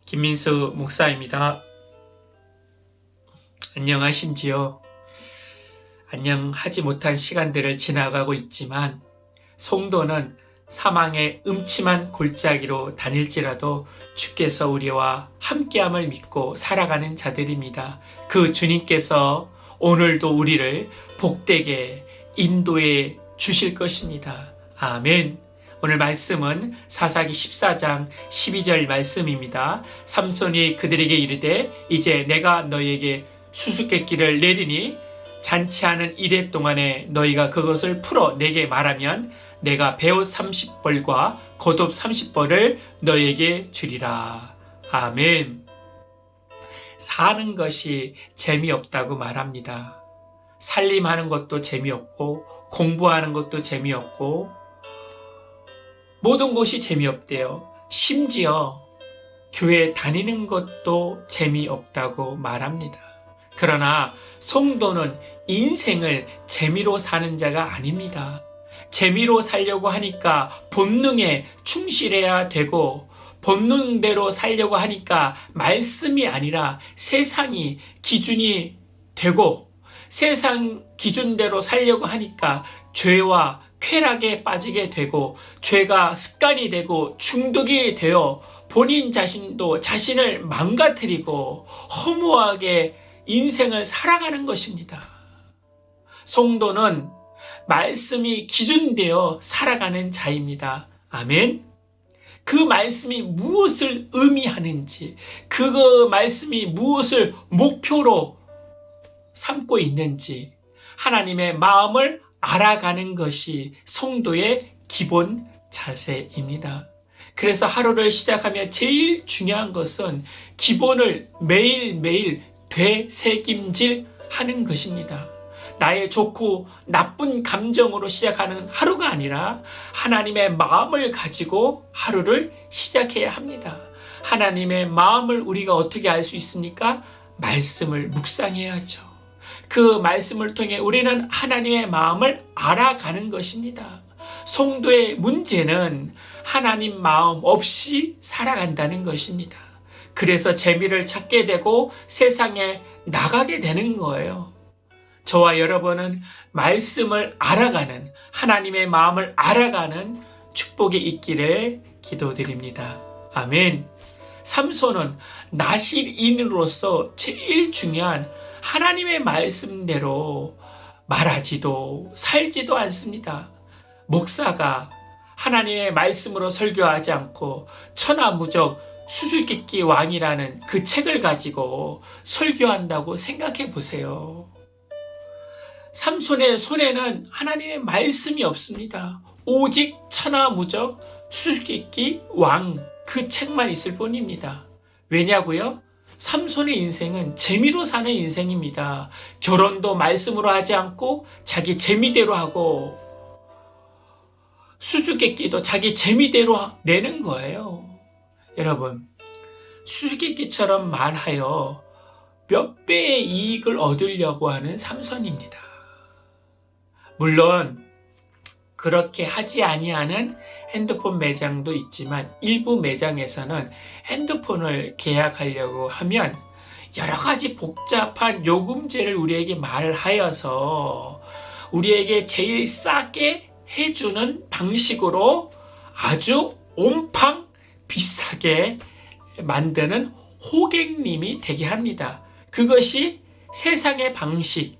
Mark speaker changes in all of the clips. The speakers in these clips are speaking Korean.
Speaker 1: 김민수 목사입니다. 안녕하신지요? 안녕하지 못한 시간들을 지나가고 있지만 성도는 사망의 음침한 골짜기로 다닐지라도 주께서 우리와 함께함을 믿고 살아가는 자들입니다. 그 주님께서 오늘도 우리를 복되게 인도해 주실 것입니다. 아멘. 오늘 말씀은 사사기 14장 12절 말씀입니다. 삼손이 그들에게 이르되 이제 내가 너희에게 수수께끼를 내리니 잔치하는 이래 동안에 너희가 그것을 풀어 내게 말하면 내가 배옷 30벌과 겉옷 30벌을 너희에게 주리라. 아멘. 사는 것이 재미없다고 말합니다. 살림하는 것도 재미없고 공부하는 것도 재미없고 모든 것이 재미없대요. 심지어 교회 다니는 것도 재미없다고 말합니다. 그러나 성도는 인생을 재미로 사는 자가 아닙니다. 재미로 살려고 하니까 본능에 충실해야 되고 본능대로 살려고 하니까 말씀이 아니라 세상이 기준이 되고 세상 기준대로 살려고 하니까 죄와 쾌락에 빠지게 되고 죄가 습관이 되고 중독이 되어 본인 자신도 자신을 망가뜨리고 허무하게 인생을 살아가는 것입니다. 성도는 말씀이 기준되어 살아가는 자입니다. 아멘. 그 말씀이 무엇을 의미하는지, 그 말씀이 무엇을 목표로 삼고 있는지 하나님의 마음을 알아가는 것이 성도의 기본 자세입니다. 그래서 하루를 시작하며 제일 중요한 것은 기본을 매일매일 되새김질 하는 것입니다. 나의 좋고 나쁜 감정으로 시작하는 하루가 아니라 하나님의 마음을 가지고 하루를 시작해야 합니다. 하나님의 마음을 우리가 어떻게 알 수 있습니까? 말씀을 묵상해야죠. 그 말씀을 통해 우리는 하나님의 마음을 알아가는 것입니다. 성도의 문제는 하나님 마음 없이 살아간다는 것입니다. 그래서 재미를 찾게 되고 세상에 나가게 되는 거예요. 저와 여러분은 말씀을 알아가는 하나님의 마음을 알아가는 축복이 있기를 기도드립니다. 아멘. 삼손은 나실인으로서 제일 중요한 하나님의 말씀대로 말하지도 살지도 않습니다. 목사가 하나님의 말씀으로 설교하지 않고 천하무적 수수께끼 왕이라는 그 책을 가지고 설교한다고 생각해 보세요. 삼손의 손에는 하나님의 말씀이 없습니다. 오직 천하무적 수수께끼 왕 그 책만 있을 뿐입니다. 왜냐고요? 삼손의 인생은 재미로 사는 인생입니다. 결혼도 말씀으로 하지 않고 자기 재미대로 하고 수수께끼도 자기 재미대로 내는 거예요. 여러분, 수수께끼처럼 말하여 몇 배의 이익을 얻으려고 하는 삼손입니다. 물론 그렇게 하지 아니하는 핸드폰 매장도 있지만 일부 매장에서는 핸드폰을 계약하려고 하면 여러 가지 복잡한 요금제를 우리에게 말하여서 우리에게 제일 싸게 해주는 방식으로 아주 온팡 비싸게 만드는 호객님이 되게 합니다. 그것이 세상의 방식,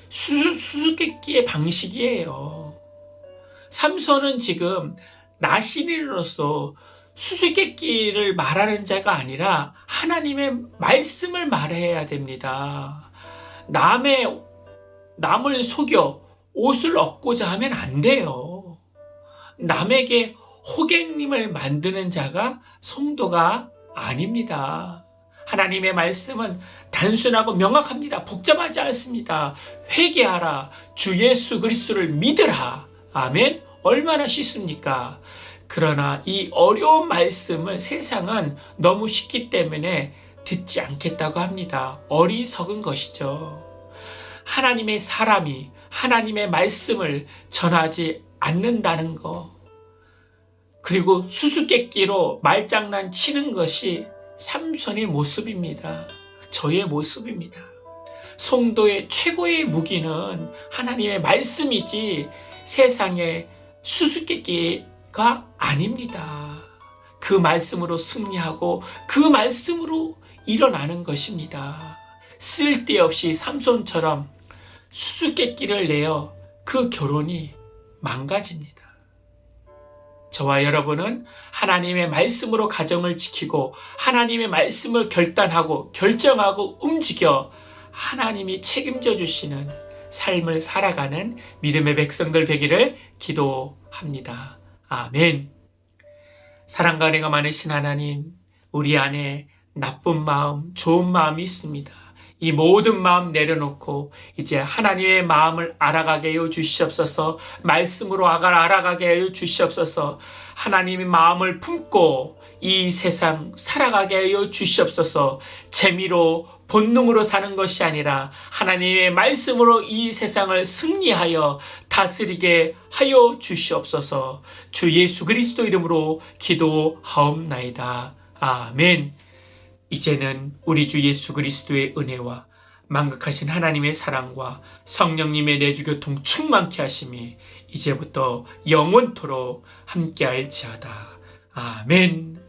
Speaker 1: 수수께끼의 방식이에요. 삼손은 지금 나신인으로서 수수께끼를 말하는 자가 아니라 하나님의 말씀을 말해야 됩니다. 남을 속여 옷을 얻고자 하면 안 돼요. 남에게 호객님을 만드는 자가 성도가 아닙니다. 하나님의 말씀은 단순하고 명확합니다. 복잡하지 않습니다. 회개하라. 주 예수 그리스도를 믿으라. 아멘. 얼마나 쉽습니까? 그러나 이 어려운 말씀을 세상은 너무 쉽기 때문에 듣지 않겠다고 합니다. 어리석은 것이죠. 하나님의 사람이 하나님의 말씀을 전하지 않는다는 것, 그리고 수수께끼로 말장난 치는 것이 삼손의 모습입니다. 저의 모습입니다. 성도의 최고의 무기는 하나님의 말씀이지 세상의 수수께끼가 아닙니다. 그 말씀으로 승리하고 그 말씀으로 일어나는 것입니다. 쓸데없이 삼손처럼 수수께끼를 내어 그 결혼이 망가집니다. 저와 여러분은 하나님의 말씀으로 가정을 지키고 하나님의 말씀을 결단하고 결정하고 움직여 하나님이 책임져 주시는 삶을 살아가는 믿음의 백성들 되기를 기도합니다. 아멘. 사랑과 은혜가 많으신 하나님, 우리 안에 나쁜 마음, 좋은 마음이 있습니다. 이 모든 마음 내려놓고 이제 하나님의 마음을 알아가게 하여 주시옵소서. 말씀으로 알아가게 하여 주시옵소서. 하나님의 마음을 품고 이 세상 살아가게 하여 주시옵소서. 재미로 본능으로 사는 것이 아니라 하나님의 말씀으로 이 세상을 승리하여 다스리게 하여 주시옵소서. 주 예수 그리스도 이름으로 기도하옵나이다. 아멘. 이제는 우리 주 예수 그리스도의 은혜와 만극하신 하나님의 사랑과 성령님의 내주교통 충만케 하심이 이제부터 영원토록 함께할지어다. 아멘.